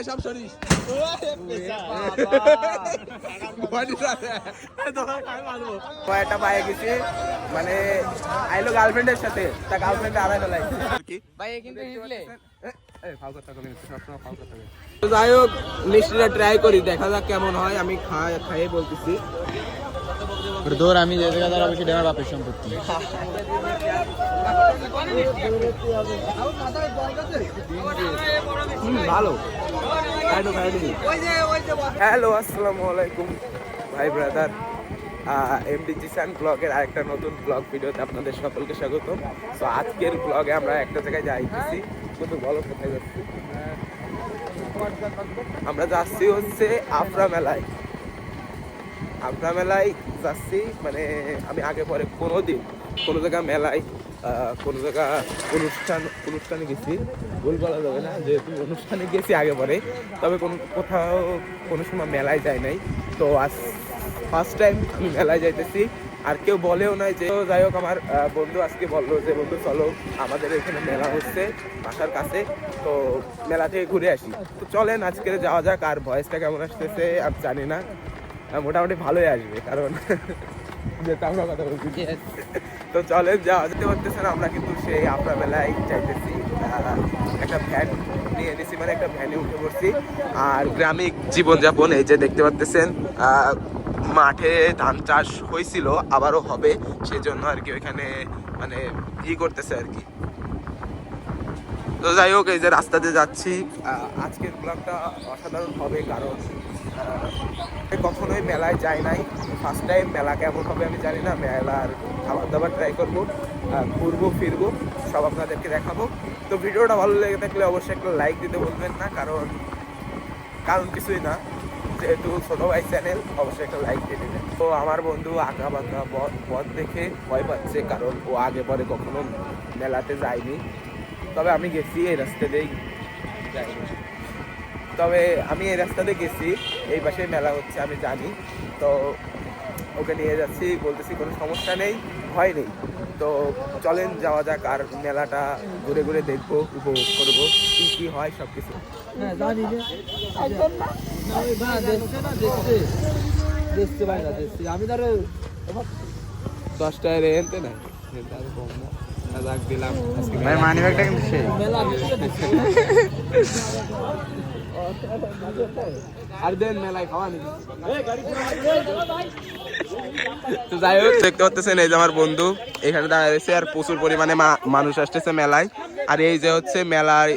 সব সরিস একটা পায়ে গেছি মানে আইলো গার্লফ্রেন্ডের সাথে তা গার্লফ্রেন্ড আড়াই ফেলাই যাই হোক মিষ্টিটা ট্রাই করি দেখা যাক কেমন হয় আমি খাইয়ে বলতেছি ধর আমি যে জায়গা দাঁড়াবো সেটা আমার বাপের সম্পত্তি ভালো হ্যালো আসসালামু আলাইকুম ভাই ব্রাদার এমডি জিসান ব্লগের আরেকটা নতুন ব্লগ ভিডিওতে আপনাদের সকলকে স্বাগত। তো আজকের ব্লগে আমরা একটা জায়গায় যাইতেছি, কিন্তু বলো কোথায় যাচ্ছি? আমরা যাচ্ছি হচ্ছে আফরা মেলায় যাচ্ছি। মানে আমি আগে পরে কোনোদিন কোনো জায়গা মেলায় কোনো জায়গা অনুষ্ঠানে গেছি, ভুল বলা যাবে না, যেহেতু অনুষ্ঠানে গেছি আগে পরে, তবে কোথাও কোনো সময় মেলায় যায় নাই। তো আজ ফার্স্ট টাইম আমি মেলায় যাইতেছি, আর কেউ বলেও নাই যে। যাই হোক আমার বন্ধু আজকে বললো যে বন্ধু চলো আমাদের এখানে মেলা হচ্ছে বাসার কাছে, তো মেলা থেকে ঘুরে আসি। তো চলেন আজকে যাওয়া যাক। আর ভয়েসটা কেমন আসতেছে আমি জানি না, মোটামুটি ভালোই আসবে কারণ যেটা আমরা কথা বলছি। তো চলেন যাওয়া যেতে পারতেছেন। আমরা কিন্তু সেই আফরা মেলায় যাইতেছি, একটা ভ্যান নিয়ে নিয়েছি, মানে একটা ভ্যানে উঠে পড়ছি। আর গ্রামীণ জীবনযাপন এই যে দেখতে পাচ্ছেন, মাঠে ধান চাষ হয়েছিল আবারও হবে, সেজন্য আর কি ওইখানে মানে করতেছে আর কি। তো যাই হোক এই যে রাস্তাতে যাচ্ছি। আজকের ব্লগটা অসাধারণ হবে কারণ কখনোই মেলায় যাই নাই, ফার্স্ট টাইম। মেলা কেমন হবে আমি জানি না, মেলার খাবার দাবার ট্রাই করবো, ঘুরবো ফিরবো, সব আপনাদেরকে দেখাবো। তো ভিডিওটা ভালো লেগে থাকলে অবশ্যই একটা লাইক দিতে বলবেন না, কারণ কিছুই না, যেহেতু ছোটো ভাই চ্যানেল, অবশ্যই একটা লাইক দিয়ে দেবেন। তো আমার বন্ধু আঁকা বাঁকা পথ দেখে ভয় পাচ্ছে, কারণ ও আগে পরে কখনো মেলাতে যায়নি, তবে আমি গেছি এই রাস্তাতেই যাইনি, তবে আমি এই রাস্তাতে গেছি, এই পাশে মেলা হচ্ছে আমি জানি। তো ওকে নিয়ে যাচ্ছি, বলতেছি কোনো সমস্যা নেই, ভয় নেই। তো চলেন যাওয়া যাক, আর মেলাটা ঘুরে ঘুরে দেখবো, উপভোগ করবো কি কি হয় সব কিছু। 10 টাকা রেন্টে না কম না, দিলাম মানি ব্যাগটা কিন্তু সেই আর দেন মেলায় খাওয়া নাকি। তো যাই হোক দেখতে পাচ্ছেন এই যে আমার বন্ধু এখানে দাঁড়িয়ে রয়েছে, আর প্রচুর পরিমাণে মানুষ আসতেছে মেলায়। আর এই যে হচ্ছে মেলায়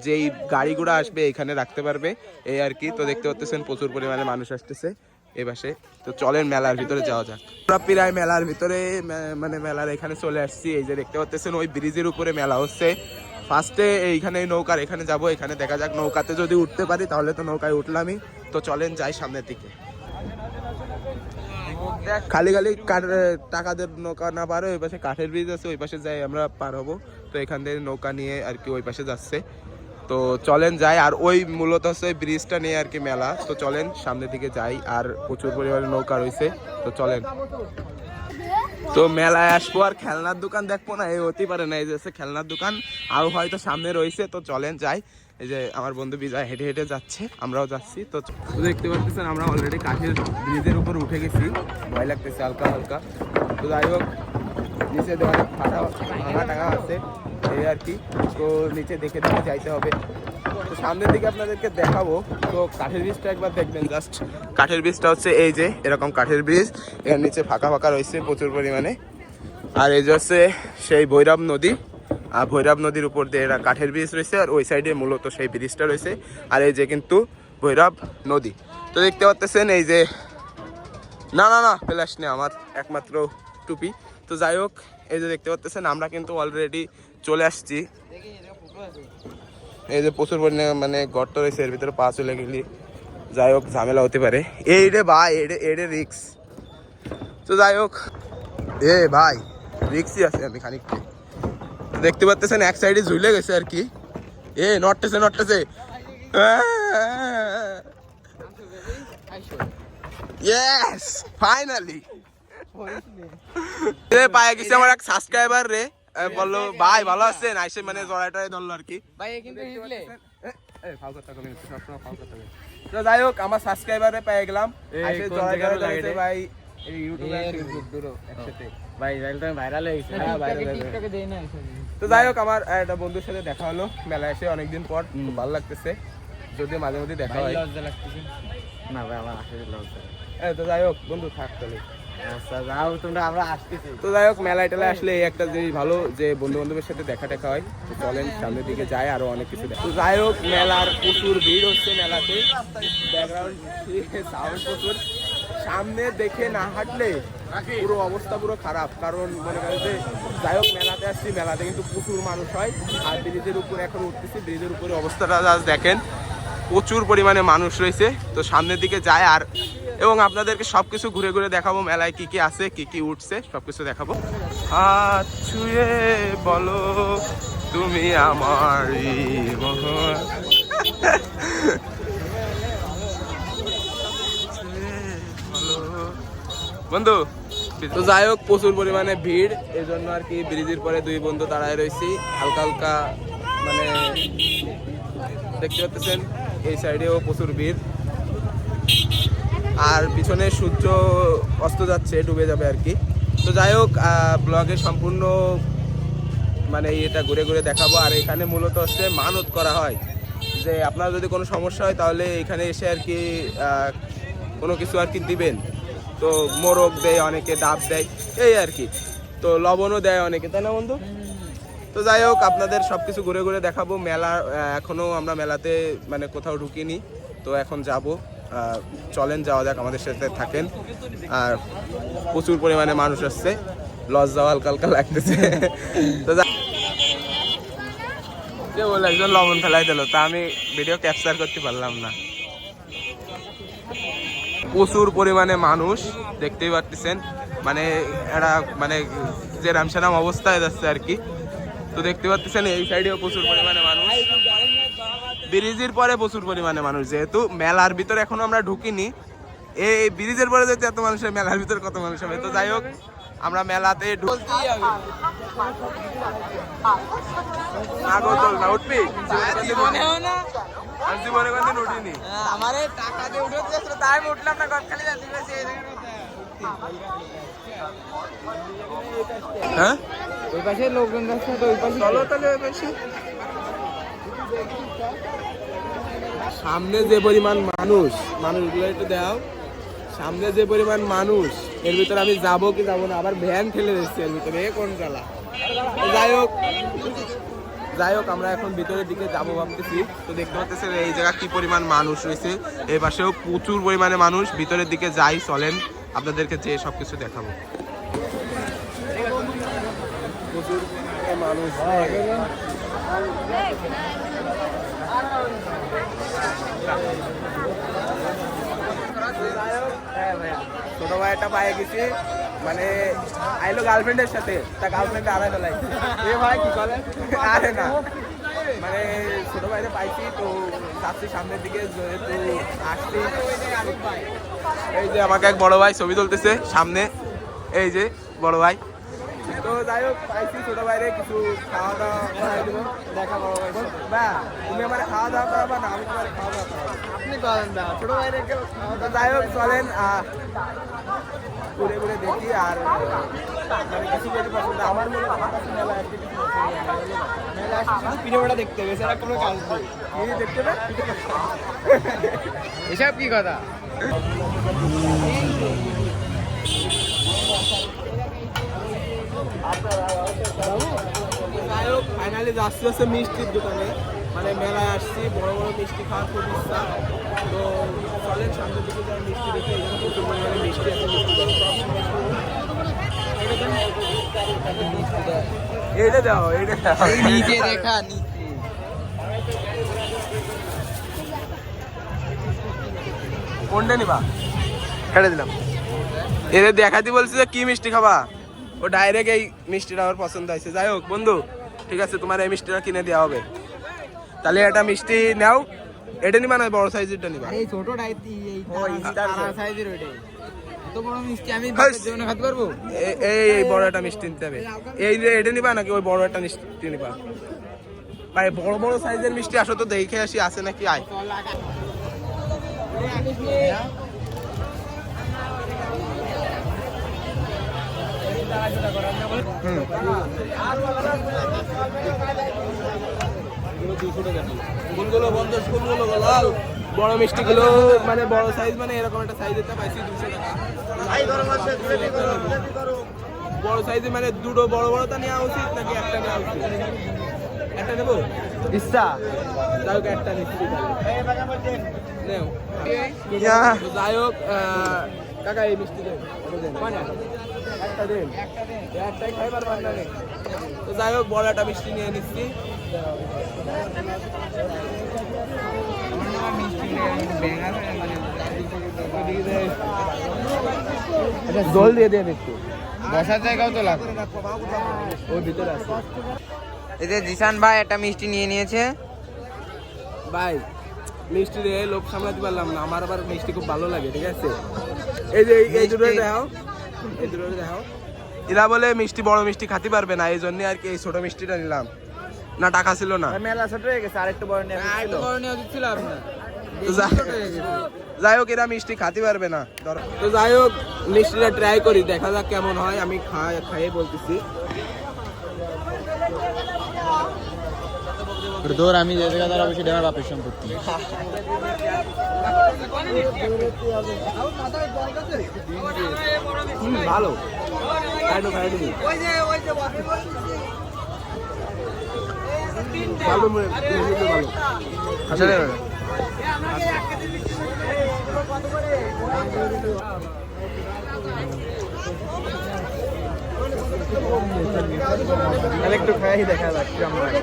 যেই গাড়িগুলো আসবে এখানে রাখতে পারবে এই আর কি। তো দেখতে পাচ্ছেন প্রচুর পরিমাণে মানুষ আসতেছে এই পাশে। তো চলেন মেলার ভিতরে যাওয়া যাক। আমরা প্রায় মেলার ভিতরে মানে মেলার এখানে চলে আসছি। এই যে দেখতে পাচ্ছেন ওই ব্রিজের উপরে মেলা হচ্ছে। ফার্স্টে এইখানে নৌকার এখানে যাব, এখানে দেখা যাক নৌকাতে যদি উঠতে পারি তাহলে তো নৌকায় উঠলামই। তো চলেন যাই সামনের দিকে। খালি টাকাদের নৌকা না পারো, ওই পাশে কাঠের ব্রিজ আছে, ওই পাশে যাই আমরা পার হবো। তো এখান থেকে নৌকা নিয়ে আর কি ওই পাশে যাচ্ছে। তো চলেন যাই, আর ওই মূলত হচ্ছে ওই ব্রিজটা নিয়ে আর কি মেলা। তো চলেন সামনের দিকে যাই, আর প্রচুর পরিমাণে নৌকা রয়েছে। তো চলেন। তো মেলায় আসবো আর খেলনার দোকান দেখবো না, এই হতেই পারে না। এই যে খেলনার দোকান আরো হয়তো সামনে রয়েছে। তো চলেন যাই। এই যে আমার বন্ধু বিজয় হেঁটে হেঁটে যাচ্ছে, আমরাও যাচ্ছি। তো দেখতে পাচ্ছেন আমরা অলরেডি কাঠের ব্রিজের উপর উঠে গেছি, ভয় লাগতেছে হালকা হালকা। তো যাই হোক নিচে অনেক ভাঙা টাঙা আছে এই আর কি। তো নিচে দেখে দেখে যাইতে হবে। তো সামনের দিকে আপনাদেরকে দেখাবো। তো কাঠের ব্রিজটা একবার দেখবেন, জাস্ট কাঠের ব্রিজটা হচ্ছে এই যে এরকম কাঠের ব্রিজ, এর নিচে ফাঁকা ফাঁকা রয়েছে প্রচুর পরিমাণে। আর এই যে হচ্ছে সেই ভৈরব নদী, আর ভৈরব নদীর উপর দিয়ে এরা কাঠের ব্রিজ রয়েছে, আর ওই সাইডে মূলত সেই ব্রিজটা রয়েছে। আর এই যে কিন্তু ভৈরব নদী। তো দেখতে পাচ্ছেন এই যে না ফ্ল্যাশ নেই আমার, একমাত্র টুপি। তো যাই হোক এই যে দেখতে পাচ্ছেন আমরা কিন্তু অলরেডি চলে আসছি। এই যে প্রচুর পরিমাণে মানে গর্ত রয়েছে, এর ভিতরে পা চলে গেলি যাই হোক ঝামেলা হতে পারে। এই রে ভাই এডে রিক্স। তো যাই হোক ভাই রিক্সই আছে আমি খানিকটা। দেখতে পাচ্ছেন এক সাইডে ঝুলে গেছে আর কি। নড়তেছে ইয়েস ফাইনালি পায়ে গেছে আমার এক সাবস্ক্রাইবার রে, বললো ভাই ভালো আছেন, আইসে মানে জড়াটাই ধরলো আর কি। তো যাই হোক আমার সাবস্ক্রাইবারে পেয়ে গেলাম ভাই ভাইরাল হয়ে গেছে। তো যাই হোক আমার একটা বন্ধুর সাথে দেখা হলো মেলা এসে অনেকদিন পর, খুব ভালো লাগতেছে, যদি মাঝে মধ্যে দেখা হয়। লজ্জা লাগতেছে না ভাই, আমার আসলে লজ্জা। তো যাই হোক বন্ধু থাক তাহলে। আচ্ছা যাও তোমরা, আমরা আসতেছি। তো যাই হোক মেলায় টেলায় আসলে এই একটা জিনিস ভালো যে বন্ধু বান্ধবের সাথে দেখা টেকা হয়। তো চলেন সামনের দিকে যাই, আরো অনেক কিছু দেখা। তো যাই হোক মেলার প্রচুর ভিড় হচ্ছে মেলাতে, ব্যাকগ্রাউন্ড সাউন্ড প্রচুর, সামনে দেখে না হাঁটলে পুরো অবস্থা পুরো খারাপ। কারণ মনে করেন যে যাই হোক মেলাতে আসছি, মেলাতে কিন্তু প্রচুর মানুষ হয়। আর ব্রিজের উপরে এখন উঠতেছি, ব্রিজের উপরে অবস্থাটা জাস্ট দেখেন, প্রচুর পরিমাণে মানুষ রয়েছে। তো সামনের দিকে যায় আর এবং আপনাদেরকে সবকিছু ঘুরে ঘুরে দেখাবো, মেলায় কি কি আছে, কি কি উঠছে, সবকিছু দেখাবো। হাত ছুঁয়ে বলো তুমি আমার বন্ধু। তো যাই হোক প্রচুর পরিমাণে ভিড়, এই জন্য আর কি ব্রিজের পরে দুই বন্ধু দাঁড়ায় রয়েছি। হালকা হালকা মানে দেখতে পাচ্ছেন এই সাইডেও প্রচুর ভিড়, আর পিছনে সূর্য অস্ত যাচ্ছে, ডুবে যাবে আর কি। তো যাই হোক ব্লগে সম্পূর্ণ মানে এটা ঘুরে ঘুরে দেখাবো। আর এখানে মূলত হচ্ছে মানত করা হয় যে আপনার যদি কোনো সমস্যা হয় তাহলে এখানে এসে আর কি কোনো কিছু আর কি দিবেন। তো মোরগ দেয় অনেকে, ডাব দেয়, এই আর কি। তো লবণও দেয় অনেকে, তাই না বন্ধু? তো যাই হোক আপনাদের সব কিছু ঘুরে ঘুরে দেখাবো। মেলা এখনও আমরা মেলাতে মানে কোথাও ঢুকিনি, তো এখন যাব। চলেন যাওয়া যাক, আমাদের সাথে থাকেন। আর প্রচুর পরিমাণে মানুষ আসছে, লজ্জাও হালকা হালকা লাগতেছে। তো যে বলে একজন লবণ ফেলাই দিল, তা আমি ভিডিও ক্যাপচার করতে পারলাম না। প্রচুর পরিমাণে মানুষ দেখতেই পাচ্ছেন, মানে একটা মানে যে রামসারাম অবস্থায় যাচ্ছে আর কি। তো দেখতে পাচ্ছেন এই সাইডেও প্রচুর পরিমাণে মানুষ, ব্রিজের পরে প্রচুর পরিমাণে মানুষ। যেহেতু মেলার ভিতরে এখনো আমরা ঢুকিনি, এই ব্রিজের পরে যেহেতু এত মানুষ, মেলার ভিতরে কত মানুষ হবে। তো যাই হোক আমরা মেলাতে উঠবি জীবনে কোনদিন উঠিনি, আমার টাকা দিয়ে উঠে তাই আমি উঠলাম না, গদখালি হ্যাঁ ওই পাশে লোকজন যাচ্ছে, তো ওই পাশে চলো তাহলে ওই পাশে। সামনে যে পরিমাণ মানুষ, মানুষগুলো একটু দাও, সামনে যে পরিমাণ মানুষ, এর ভিতরে আমি যাবো কি যাবো না, আবার ভ্যান ঠেলে দিচ্ছি এর ভিতরে, এ কোন জ্বালা। যাই হোক আমরা এখন ভিতরের দিকে যাবো ভাবতেছি। তো দেখতে পাচ্ছেন এই জায়গা কি পরিমাণ মানুষ রয়েছে, এই পাশেও প্রচুর পরিমাণে মানুষ। ভিতরের দিকে যাই, চলেন আপনাদেরকে যে সবকিছু দেখাবো। প্রচুর মানুষ, ছোট ভাইটা পায়ে গেছি, মানে আইলো গার্লফ্রেন্ডের সাথে, তা গার্লফ্রেন্ড আড়াই বেলায়। এ ভাই কি বলে, আরে না মানে ছোট ভাইটা পাইছি। তো যাচ্ছি সামনের দিকে, যেহেতু আসছি। এই যে আমাকে এক বড় ভাই ছবি তুলতেছে সামনে, এই যে বড় ভাই। তো যাই হোক পাইছি ছোট ভাইরে, কিছু খাওয়া দাওয়া করাই দেবো। দেখা বড় ভাই, বা তুমি আমার খাওয়া দাওয়া করাবা না, আমি তোমার খাওয়া দাওয়া করাবো, আপনি করেন না ছোট ভাইরে কেউ। তো যাই হোক চলেন ঘুরে ঘুরে দেখি। আর মানে কিছু যদি পছন্দ, আমার মনে হয় মেলা আসতে কিছু মেলা আসছে শুধু পিঠেটা দেখতে হবে, সেটা কোনো কাজ নেই। কি দেখতে না এসব কি কথা? যাই হোক ফাইনালি যাচ্ছি হচ্ছে মিষ্টির দোকানে, মানে মেলায় আসছি, বড় বড় মিষ্টি খাওয়ার খুব ইচ্ছা। তো চলেন সামনের দিকে যাই, মিষ্টি দেখে, এখানে প্রচুর পরিমাণে মিষ্টি আছে। এইটা দাও, এইটা দাও, নিচে দেখা, নিচে কোনটা নিবা? ছেড়ে দিলাম। এদের দেখাতে বলছি যে কি মিষ্টি খাবা, ও ডাইরেক্ট এই মিষ্টিটা আমার পছন্দ হয়েছে। যাই হোক বন্ধু ঠিক আছে, তোমার এই মিষ্টিটা কিনে দেওয়া হবে। তাহলে একটা মিষ্টি নাও, এটা নিবা না বড় সাইজেরটা নিবা? এই ছোটটাই, এই তারা সাইজের ওইটাই। এত বড় মিষ্টি আমি জীবনে খেতে পারবো? এই বড় একটা মিষ্টি নিতে হবে। এই যে এটা নিবা নাকি ওই বড় একটা মিষ্টি নিবা? ভাই বড় বড় সাইজের মিষ্টি আসো তো দেখে আসি আছে নাকি আয়। কোনগুলো বন্ধ কোনগুলো লাল বড় মিষ্টি গুলো মানে বড় সাইজ মানে এরকম একটা সাইজ দিতে পাইছি 200 টাকা। বড় সাইজে মানে দুটো বড় বড়টা নেওয়া উচিত নাকি একটা নেওয়া উচিত? একটা নেবো ইচ্ছা যাই হোক একটা নিচ্ছি নেও। তো যাই হোক কাকা এই মিষ্টি দেন একটা দেন একটাই খাই পারবেন না। তো যাই হোক বড় একটা মিষ্টি নিয়ে নিচ্ছি। জল দিয়ে দেন একটু বসার জায়গাও তো লাগবে। ওর ভিতরে আছে। এই যে জিসান ভাই একটা মিষ্টি নিয়ে নিয়েছে। ভাই মিষ্টি রে লোক সামলাতে পারলাম না, আমার আবার মিষ্টি খুব ভালো লাগে, ঠিক আছে? এই যে এই দুটো দেখাও, এই দুটো দেখাও। এরা বলে মিষ্টি বড় মিষ্টি খেতে পারবে না, এই জন্য আর কি এই ছোট মিষ্টিটা নিলাম। না টাকা ছিল না, মেলা ছোট হয়ে গেছে, আরেকটু বড় নিয়ে আরেকটু বড় নিয়ে উচিত ছিল আপনার। যাই হোক এরা মিষ্টি খেতে পারবে না। তো যাই হোক মিষ্টিটা ট্রাই করি, দেখা যাক কেমন হয়। আমি খাইয়ে বলতেছি। দৌড় আমি যে জায়গা দাঁড়াবো সেটা আমার বাপের সম্পত্তি। ভালো ভালো ভালো আসলে একটু খাই দেখা যাক কেমন লাগে।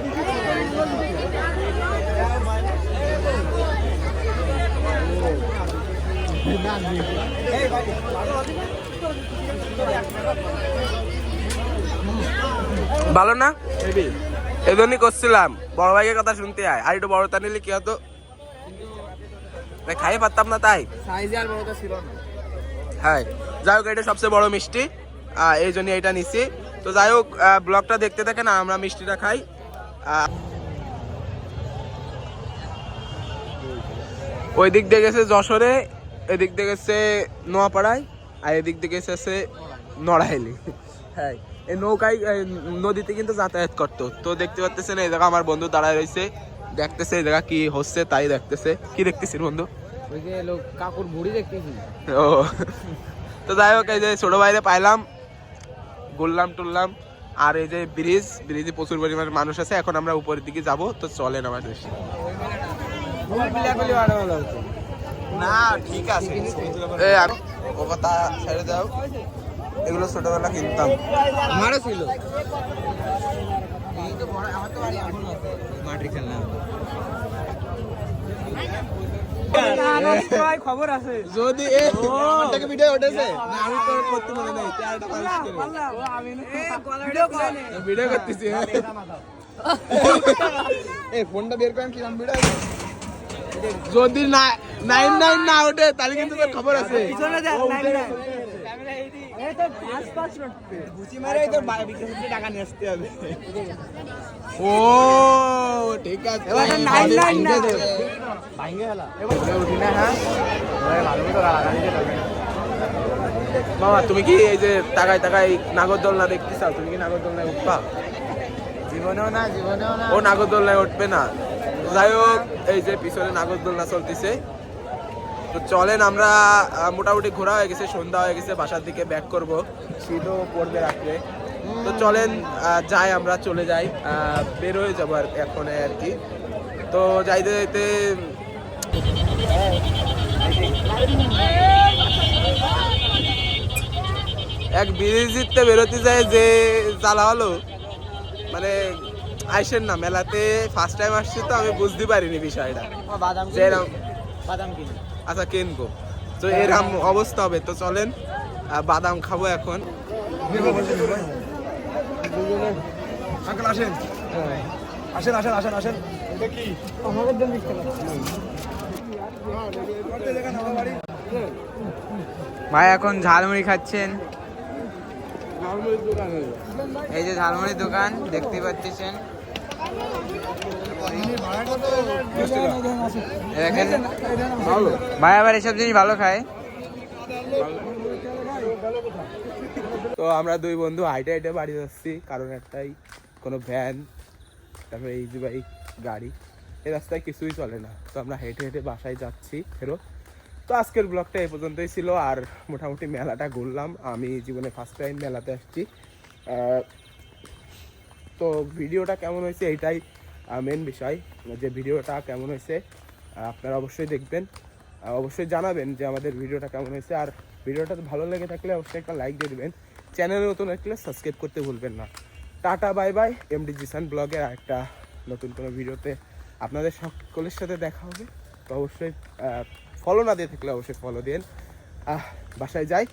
ভালো না এই জন্যই করছিলাম বড় ভাইয়ের কথা শুনতে আয়। আর একটু বড়টা নিলে কি হতো, খাইয়ে পারতাম না তাই। সাইজে আর বড়টা ছিল না। হ্যাঁ যাই হোক এটা সবচেয়ে বড় মিষ্টি, এই জন্য এটা নিছি। তো যাই হোক ব্লগটা দেখতে থাকেন, আমরা মিষ্টিটা খাই। ওই দিক দিয়ে গেছে যশোরে, এদিক দিয়ে গেছে নোয়াপাড়ায়, আর এদিক দিয়ে গেছে নড়াইলি। হ্যাঁ এই নৌকায় নদীতে কিন্তু যাতায়াত করতো। তো দেখতে পাচ্ছেন এই জায়গা আমার বন্ধু দাঁড়ায় রয়েছে, দেখতেছে এই জায়গা কি হচ্ছে তাই দেখতেছে। কি দেখতেছিস বন্ধু? ওই যে লোক কাকুর ভুড়ি দেখতেছি। ও তো যাই হোক এই যে ছোট ভাইরে পাইলাম, ঘুরলাম টুরলাম। আর এই যে ব্রিজে প্রচুর পরিমাণে মানুষ আছে। এখন আমরা উপরের দিকে যাব, তো চলেন আমার দেশে। না ঠিক আছে ও কথা ছেড়ে দাও, এগুলো ছোটবেলা কিনতাম, আমারও ছিল। মাঠে খেললাম। খবর আছে যদি ভিডিও উঠেছে না, আমি তো করতে মনে নাই, ভিডিও করতেছি। ফোনটা বের করেন, কি নাম ভিডিও? যদি 99 না ওঠে তাহলে কিন্তু তোর খবর আছে। ও ঠিক আছে মামা, তুমি কি এই যে টাকায় নাগরদোলনা দেখতে চাও? তুমি কি নাগরদোলনায় উঠবা? জীবনেও না। ও নাগরদোলনায় উঠবে না। যাই হোক এই যে পিছনে নাগরদোলনা চলতেছে। তো চলেন, আমরা মোটামুটি ঘোরা হয়ে গেছে, সন্ধ্যা হয়ে গেছে, বাসার দিকে ব্যাক করব, শীতও পড়বে রাত্রে। তো চলেন যাই, আমরা চলে যাই, বের হয়ে যাবো আর এখন আর কি। তো যাইতে যাইতে এক ব্রিজিতে বেরোতে যায় যে জ্বালা হলো, মানে আইসেন না মেলাতে ফার্স্ট টাইম আসছি তো আমি বুঝতে পারিনি বিষয়টা। বাদাম কিনি, আচ্ছা কিনবো, তো এরকম অবস্থা হবে। তো চলেন বাদাম খাবো এখন। আসেন। ভাই এখন ঝালমুড়ি খাচ্ছেন। এই যে ঝালমুড়ির দোকান দেখতে পাচ্ছেন। দেখেন ভালো ভাই আবার এসব জিনিস ভালো খায়। তো আমরা দুই বন্ধু হাইটে হাইটে বাড়ি যাচ্ছি, কারণ একটাই কোনো ভ্যান, তারপরে এই যে বাইক গাড়ি, এই রাস্তায় কিছুই চলে না। তো আমরা হেঁটে হেঁটে বাসায় যাচ্ছি ফেরত। তো আজকের ব্লগটা এই পর্যন্তই ছিল। আর মোটামুটি মেলাটা ঘুরলাম, আমি জীবনে ফার্স্ট টাইম মেলাতে আসছি। তো ভিডিওটা কেমন হয়েছে এইটাই মেন বিষয়, যে ভিডিওটা কেমন হয়েছে আপনারা অবশ্যই দেখবেন, অবশ্যই জানাবেন যে আমাদের ভিডিওটা কেমন হয়েছে। আর ভিডিওটা ভালো লেগে থাকলে অবশ্যই একটা লাইক দিয়ে দেবেন, চ্যানেলে নতুন থাকলে সাবস্ক্রাইব করতে ভুলবেন না। Tata bye bye. MD Zisan ব্লগের একটা নতুন কোনো ভিডিওতে আপনাদের সকলের সাথে দেখা হবে। তো অবশ্যই ফলো না দিয়ে থাকলে অবশ্যই ফলো দিন। বাসায় যাই।